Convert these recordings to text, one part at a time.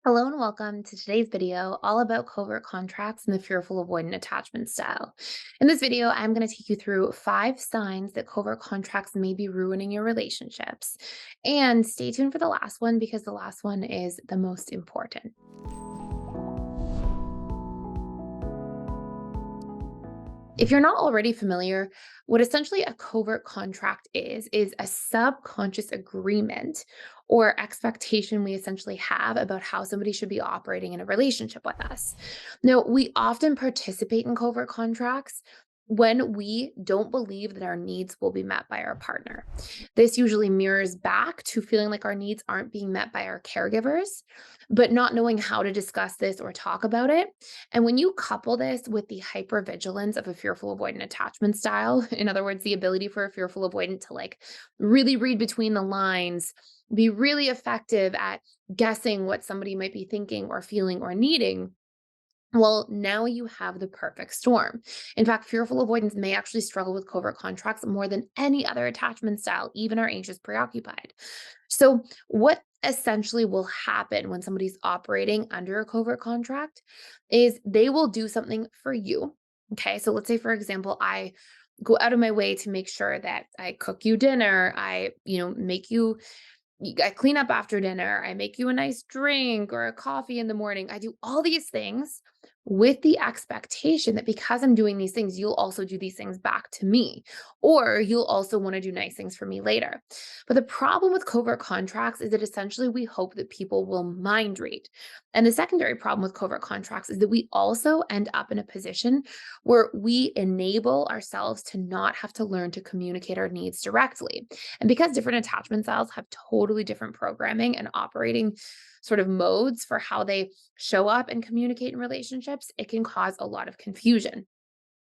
Hello and welcome to today's video all about covert contracts and the fearful avoidant attachment style. In this video, I'm going to take you through 5 signs that covert contracts may be ruining your relationships. And stay tuned for the last one because the last one is the most important. If you're not already familiar, what essentially a covert contract is a subconscious agreement or expectation we essentially have about how somebody should be operating in a relationship with us. Now, we often participate in covert contracts when we don't believe that our needs will be met by our partner. This usually mirrors back to feeling like our needs aren't being met by our caregivers, but not knowing how to discuss this or talk about it. And when you couple this with the hypervigilance of a fearful avoidant attachment style, in other words, the ability for a fearful avoidant to really read between the lines, be really effective at guessing what somebody might be thinking or feeling or needing, well, now you have the perfect storm. In fact, fearful avoidance may actually struggle with covert contracts more than any other attachment style, even our anxious preoccupied. So, what essentially will happen when somebody's operating under a covert contract is they will do something for you. Okay. So, let's say, for example, I go out of my way to make sure that I cook you dinner, make you I clean up after dinner, I make you a nice drink or a coffee in the morning. I do all these things with the expectation that because I'm doing these things, you'll also do these things back to me, or you'll also want to do nice things for me later. But the problem with covert contracts is that essentially we hope that people will mind read. And the secondary problem with covert contracts is that we also end up in a position where we enable ourselves to not have to learn to communicate our needs directly. And because different attachment styles have totally different programming and operating sort of modes for how they show up and communicate in relationships, it can cause a lot of confusion.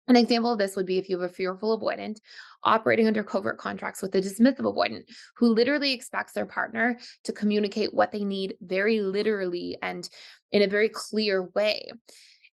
An example of this would be if you have a fearful avoidant operating under covert contracts with a dismissive avoidant who literally expects their partner to communicate what they need very literally and in a very clear way.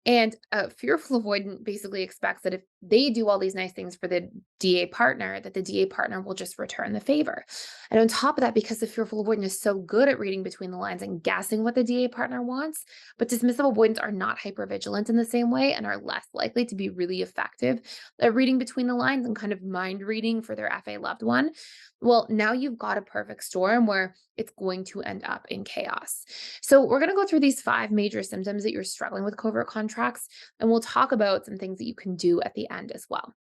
And a fearful avoidant basically expects that if they do all these nice things for the DA partner, that the DA partner will just return the favor. And on top of that, because the fearful avoidant is so good at reading between the lines and guessing what the DA partner wants, but dismissive avoidants are not hypervigilant in the same way and are less likely to be really effective at reading between the lines and kind of mind reading for their FA loved one. Well, now you've got a perfect storm where it's going to end up in chaos. So, we're going to go through these 5 major symptoms that you're struggling with covert contracts, and we'll talk about some things that you can do at the end as well.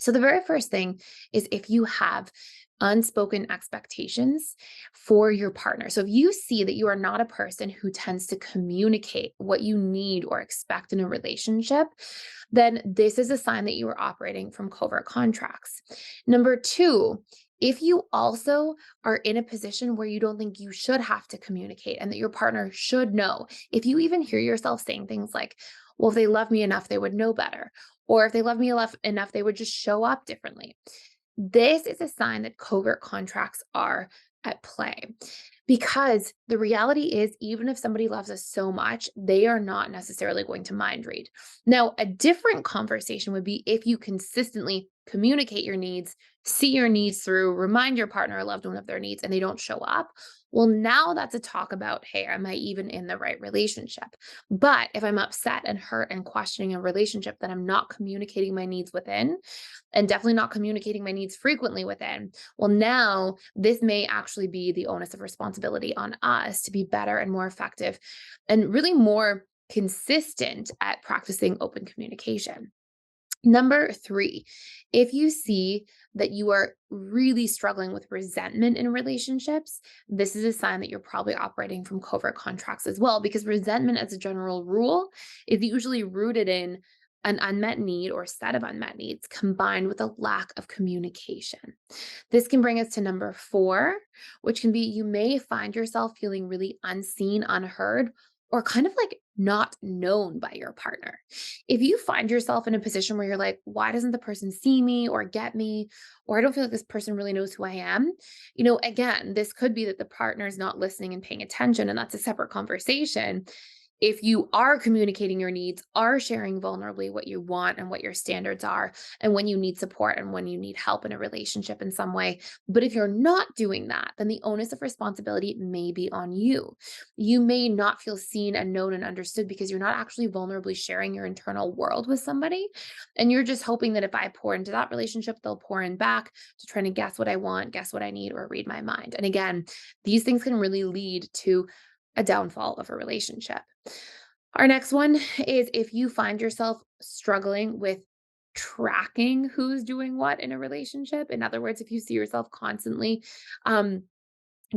So, the very first thing is if you have unspoken expectations for your partner. So, if you see that you are not a person who tends to communicate what you need or expect in a relationship, then this is a sign that you are operating from covert contracts. Number two, if you also are in a position where you don't think you should have to communicate and that your partner should know, if you even hear yourself saying things like, well, if they love me enough, they would know better. Or if they love me enough, they would just show up differently. This is a sign that covert contracts are at play. Because the reality is, even if somebody loves us so much, they are not necessarily going to mind read. Now, a different conversation would be if you consistently communicate your needs, see your needs through, remind your partner or loved one of their needs, and they don't show up. Well, now that's a talk about, hey, am I even in the right relationship? But if I'm upset and hurt and questioning a relationship that I'm not communicating my needs within, and definitely not communicating my needs frequently within, well, now this may actually be the onus of responsibility on us to be better and more effective and really more consistent at practicing open communication. Number three, if you see that you are really struggling with resentment in relationships, this is a sign that you're probably operating from covert contracts as well, because resentment, as a general rule, is usually rooted in an unmet need or set of unmet needs combined with a lack of communication. This can bring us to number four, which can be you may find yourself feeling really unseen, unheard, or kind of like not known by your partner. If you find yourself in a position where you're like, why doesn't the person see me or get me? Or I don't feel like this person really knows who I am. Again, this could be that the partner is not listening and paying attention, and that's a separate conversation. If you are communicating your needs, are sharing vulnerably what you want and what your standards are, and when you need support and when you need help in a relationship in some way. But if you're not doing that, then the onus of responsibility may be on you. You may not feel seen and known and understood because you're not actually vulnerably sharing your internal world with somebody. And you're just hoping that if I pour into that relationship, they'll pour in back to trying to guess what I want, guess what I need, or read my mind. And again, these things can really lead to a downfall of a relationship. Our next one is if you find yourself struggling with tracking who's doing what in a relationship. In other words, if you see yourself constantly um,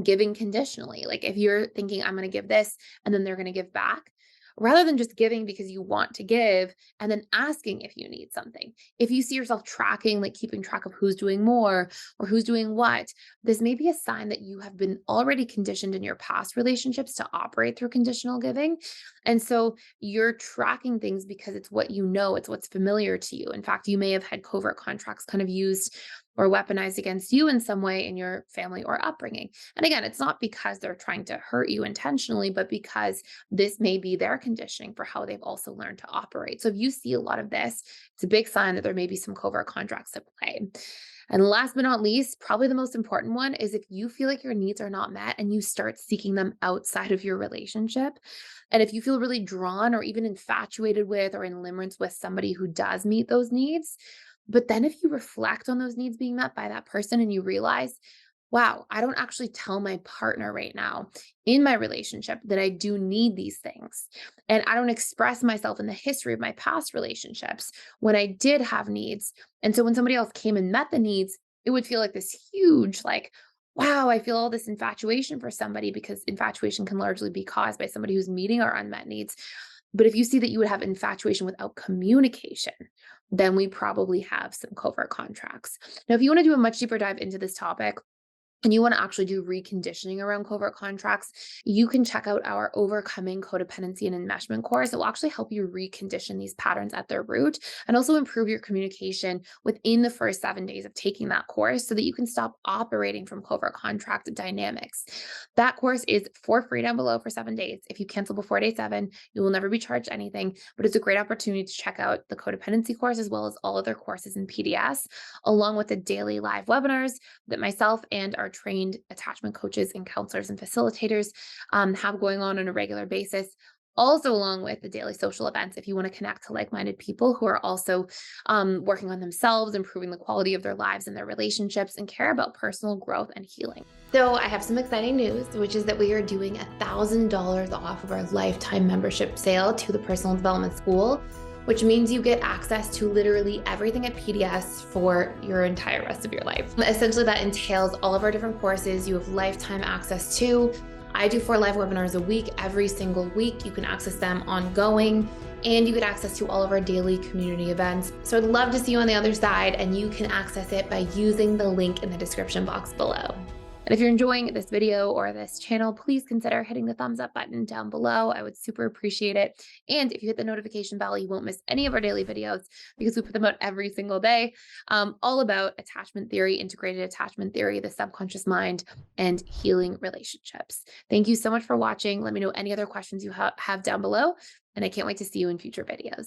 giving conditionally. Like if you're thinking, I'm going to give this and then they're going to give back, rather than just giving because you want to give and then asking if you need something. If you see yourself tracking, like keeping track of who's doing more or who's doing what, this may be a sign that you have been already conditioned in your past relationships to operate through conditional giving. And so you're tracking things because it's what you know, it's what's familiar to you. In fact, you may have had covert contracts kind of used or weaponized against you in some way in your family or upbringing. And again, it's not because they're trying to hurt you intentionally, but because this may be their conditioning for how they've also learned to operate. So if you see a lot of this, it's a big sign that there may be some covert contracts at play. And last but not least, probably the most important one is if you feel like your needs are not met and you start seeking them outside of your relationship. And if you feel really drawn or even infatuated with or in limerence with somebody who does meet those needs, but then if you reflect on those needs being met by that person and you realize, wow, I don't actually tell my partner right now in my relationship that I do need these things. And I don't express myself in the history of my past relationships when I did have needs. And so when somebody else came and met the needs, it would feel like this huge, like, wow, I feel all this infatuation for somebody because infatuation can largely be caused by somebody who's meeting our unmet needs. But if you see that you would have infatuation without communication, then we probably have some covert contracts. Now, if you want to do a much deeper dive into this topic, and you want to actually do reconditioning around covert contracts, you can check out our Overcoming Codependency and Enmeshment course. It will actually help you recondition these patterns at their root and also improve your communication within the first 7 days of taking that course so that you can stop operating from covert contract dynamics. That course is for free down below for 7 days. If you cancel before day 7, you will never be charged anything, but it's a great opportunity to check out the codependency course as well as all other courses in PDS, along with the daily live webinars that myself and our trained attachment coaches and counselors and facilitators have going on a regular basis. Also, along with the daily social events, if you want to connect to like minded people who are also working on themselves, improving the quality of their lives and their relationships, and care about personal growth and healing. So, I have some exciting news, which is that we are doing $1,000 off of our lifetime membership sale to the Personal Development School, which means you get access to literally everything at PDS for your entire rest of your life. Essentially, that entails all of our different courses you have lifetime access to. I do 4 live webinars a week, every single week. You can access them ongoing, and you get access to all of our daily community events. So I'd love to see you on the other side, and you can access it by using the link in the description box below. And if you're enjoying this video or this channel, please consider hitting the thumbs up button down below. I would super appreciate it. And if you hit the notification bell, you won't miss any of our daily videos because we put them out every single day, all about attachment theory, integrated attachment theory, the subconscious mind, and healing relationships. Thank you so much for watching. Let me know any other questions you have down below, and I can't wait to see you in future videos.